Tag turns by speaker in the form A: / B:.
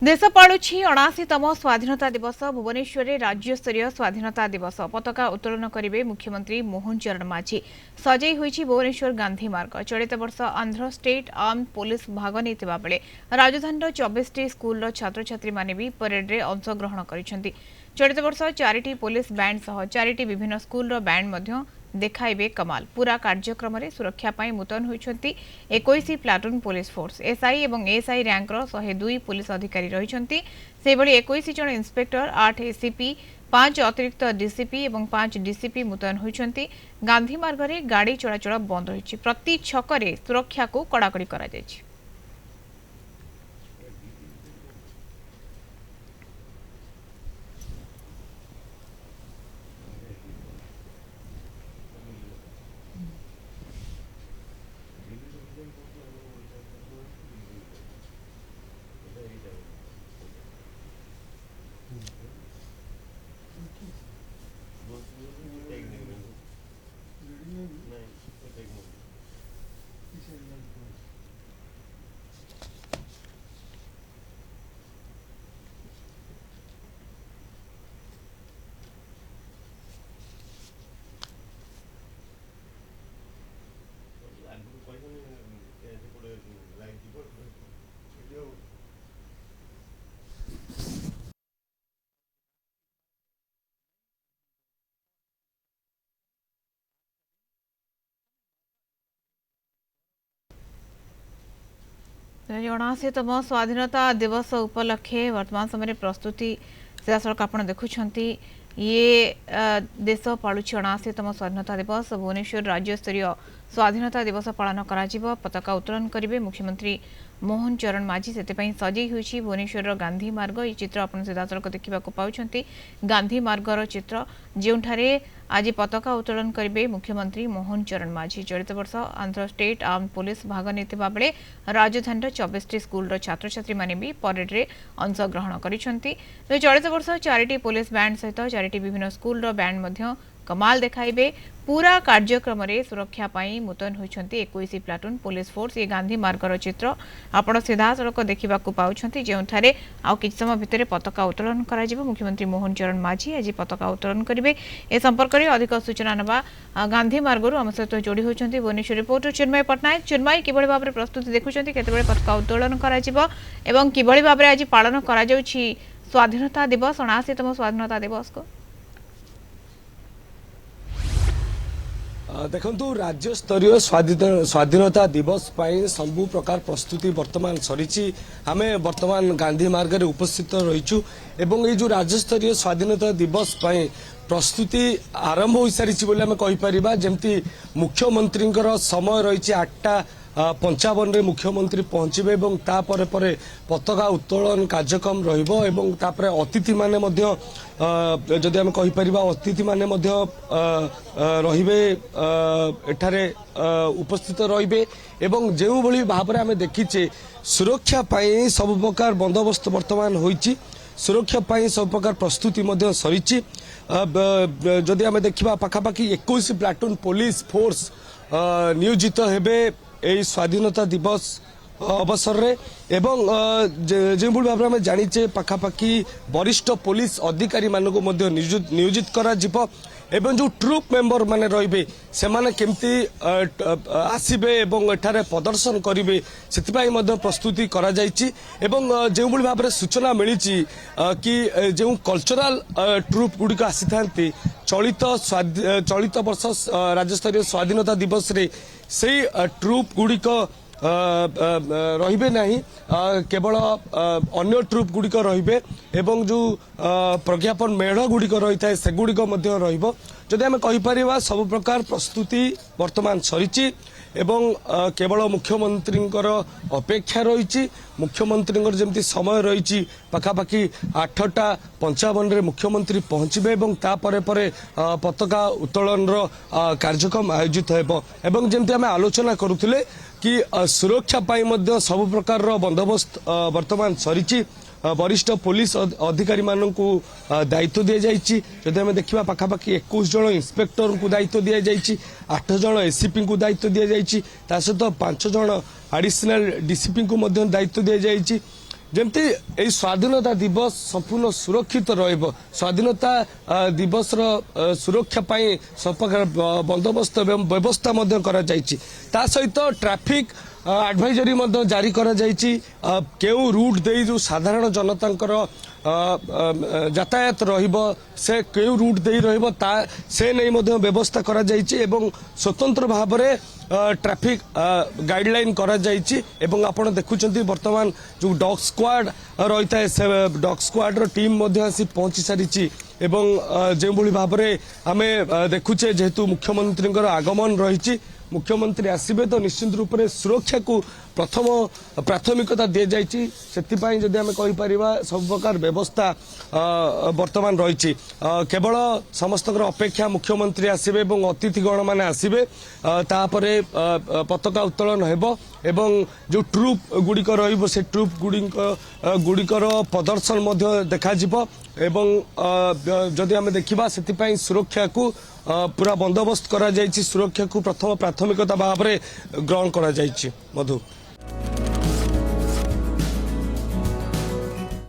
A: देश पाड़ुछि 79तम स्वाधीनता दिवस भुवनेश्वर में राज्यस्तरीय स्वाधीनता दिवस पताका उत्तोलन करेंगे मुख्यमंत्री मोहन चरण माझी। सजई होइछि भुवनेश्वर गांधी मार्ग। चलित वर्ष आंध्र स्टेट आर्म पुलिस भाग नेइतिबा बेले राजधानी 24 स्कूल छात्र छात्री माने भी परेड रे अंशग्रहण करिसेंति। चलित वर्ष 4टी पुलिस बैंड सह 4टी विभिन्न स्कूल बैंड मध्य देखाइबे कमाल। पूरा कार्यक्रम में सुरक्षा पाई मुतयन होइछंती 21 प्लाटून पुलिस फोर्स। एसआई और एएसआई रैंकर 102 पुलिस अधिकारी रहिछंती। सेबळी 21 जन इंस्पेक्टर 8 एसीपी 5 अतिरिक्त डीसीपी और 5 डीसीपी मुतयन होइछंती। गांधी मार्ग में गाड़ी चलाचल बंद रहिछि। प्रति छकरे सुरक्षा को कड़ाकड़ी करा जायछि। अणाशीतम स्वाधीनता दिवस उपलक्षे वर्तमान समय प्रस्तुति सीधासख आप देखुं ये देश पालुछि 79तम स्वाधीनता दिवस। भुवनेश्वर राज्यस्तरीय स्वाधीनता दिवस पालन करा पताका उत्तोलन करेंगे मुख्यमंत्री मोहन चरण माझी। से सजई होइछि भुवनेश्वर गांधी मार्ग। ये चित्र आप सीधासख देखा पाउछंती गांधी मार्गर चित्र जोठारे आज पताका उत्तोलन करेंगे मुख्यमंत्री मोहन चरण माझी। चलित वर्ष आंध्र स्टेट आर्म पुलिस भाग नेइतिबा बेले राजधानी 24 स्कूल छात्र छात्री माने भी परेड रे अंशग्रहण करिसेंति। चलित वर्ष 4टी पुलिस बैंड सहित 4टी विभिन्न स्कूल बैंड मध्य कमाल देखाइबे। पूरा कार्यक्रम में सुरक्षा पाई मुतयन होइछंती 21 प्लाटून पुलिस फोर्स। ये गांधी मार्गर चित्र आपण सीधासख देखा पाउछंती जोठारे आउ किछ समय भितर पताका उत्तोलन करा जिवो। मुख्यमंत्री मोहन चरण माझी आज पताका उत्तोलन करेंगे। ए संपर्क में अधिक सूचना नवा गांधी मार्गरू आम सहित जोड़ी होती भुवनेश्वर रिपोर्टर चिन्मय पट्टनायक। चिन्मय किभଳି भाबरे प्रस्तुति देखुछंती केतेबेले पताका उत्तोलन करा जिवो एवं किभଳି भाबरे आज पालन करा जाउछि स्वाधीनता दिवस 79तम स्वाधीनता दिवस को?
B: देखु राज्य स्तरीय स्वाधीनता दिवस पर सबु प्रकार प्रस्तुति वर्तमान सरी आम वर्तमान गांधी मार्ग में उपस्थित रहीचु एवं ये जो राज्य स्तरीय स्वाधीनता दिवस पर प्रस्तुति आरंभ हो सारी आम कहीपर जमती मुख्यमंत्री समय रही 8:55 रे मुख्यमंत्री पहुंचे और तापर परे पताका उत्तोलन कार्यक्रम रहिबो अतिथि माने जदि आम कहीपर अतिथि माने रहिबे एठारे उपस्थित रहिबे एवं जो भली भाव में आम देखीचे सुरक्षा पाई सब प्रकार बंदोबस्त वर्तमान होइची। सुरक्षा पाई सब प्रकार प्रस्तुति सरी जदि आम देखा पाखापाखि 21 प्लाटून पुलिस फोर्स नियोजित हेबे यही स्वाधीनता दिवस अवसर रे एवं जो भाव में जानीचे पाखापाखि वरिष्ठ पुलिस अधिकारी मानक नियोजित करा जिवो एवं जो ट्रुप मेंबर माने रहिबे से माने केमती आसीबे एवं एठारे प्रदर्शन करिवे सेतिपाई मध्य प्रस्तुति करा जायछि एवं जो भाव में सूचना मिली कि जो कल्चरल ट्रुप गुड़िक आसी थांती चलित वर्ष राज्य स्तरीय स्वाधीनता दिवस रे से ट्रुप गुड़िक रहिबे नहीं केवल अन्य ट्रुप गुड़िक रहिबे एवं जो प्रज्ञापन मेढ़ गुड़िक रही है सेगुड़िक रहिबो। जदि आम कहीपर सब प्रकार प्रस्तुति वर्तमान सरी एवं केवल मुख्यमंत्री अपेक्षा रही मुख्यमंत्री जमी समय रही पाखापाखि 8:55 रे मुख्यमंत्री पहुंचे और तापर परे पताका उत्तोलन कार्यक्रम आयोजित होबो। जमी आम आलोचना करुले कि सुरक्षा पाई मध्य सब प्रकार बंदोबस्त वर्तमान सरी वरिष्ठ पुलिस अधिकारी मानक दायित्व दि जाइए। जदि आम देखा पाखापाखि 21 जन इंस्पेक्टर को दायित्व दि जाइए, 8 जन एसीपी को दायित्व दि जाइए, सहित 5 जन एडिशनल डीसीपी को दायित्व दि जाइए ଯେମିତି ଏଇ ସ୍ୱାଧୀନତା ଦିବସ ସମ୍ପୂର୍ଣ୍ଣ ସୁରକ୍ଷିତ ରହିବ ସ୍ୱାଧୀନତା ଦିବସର ସୁରକ୍ଷା ପାଇଁ ସବୁପ୍ରକାର ବନ୍ଦୋବସ୍ତ ଏବଂ ବ୍ୟବସ୍ଥା ମଧ୍ୟ କରାଯାଇଛି ତା ସହିତ ଟ୍ରାଫିକ ଆଡଭାଇଜରି ମଧ୍ୟ ଜାରି କରାଯାଇଛି କେଉଁ ରୁଟ୍ ଦେଇ ଯେଉଁ ସାଧାରଣ ଜନତାଙ୍କର ଯାତାୟାତ ରହିବ ସେ କେଉଁ ରୁଟ୍ ଦେଇ ରହିବ ତା ସେ ନେଇ ମଧ୍ୟ ବ୍ୟବସ୍ଥା କରାଯାଇଛି ଏବଂ ସ୍ୱତନ୍ତ୍ର ଭାବରେ ट्राफिक गाइडलाइन करा जायछि एवं आपण देखुचंती वर्तमान जो डॉग स्क्वाड रही था से डॉग स्क्वाड रो टीम मध्ये आसी पहुंची सारिछि एवं जे भली भाबरे आमे देखुचे जेहेतु मुख्यमंत्री आगमन रही मुख्यमंत्री आसबे तो निश्चित रूप से सुरक्षा को प्रथम प्राथमिकता दि जाइए से जदि आम कहीपर सब प्रकार व्यवस्था वर्तमान रही केवल समस्त अपेक्षा मुख्यमंत्री आसबे और अतिथिगण मैंने आसबे तापरे पताका उत्तोलन हेबो एवं जो ट्रुप गुड़िक से ट्रुप गुड़िकर प्रदर्शन देखा एवं जदि आम देखा से सुरक्षा को पूरा बंदोबस्त करा जायछि सुरक्षा को प्रथम प्राथमिकता भाव में ग्रहण करा जायछि मधु।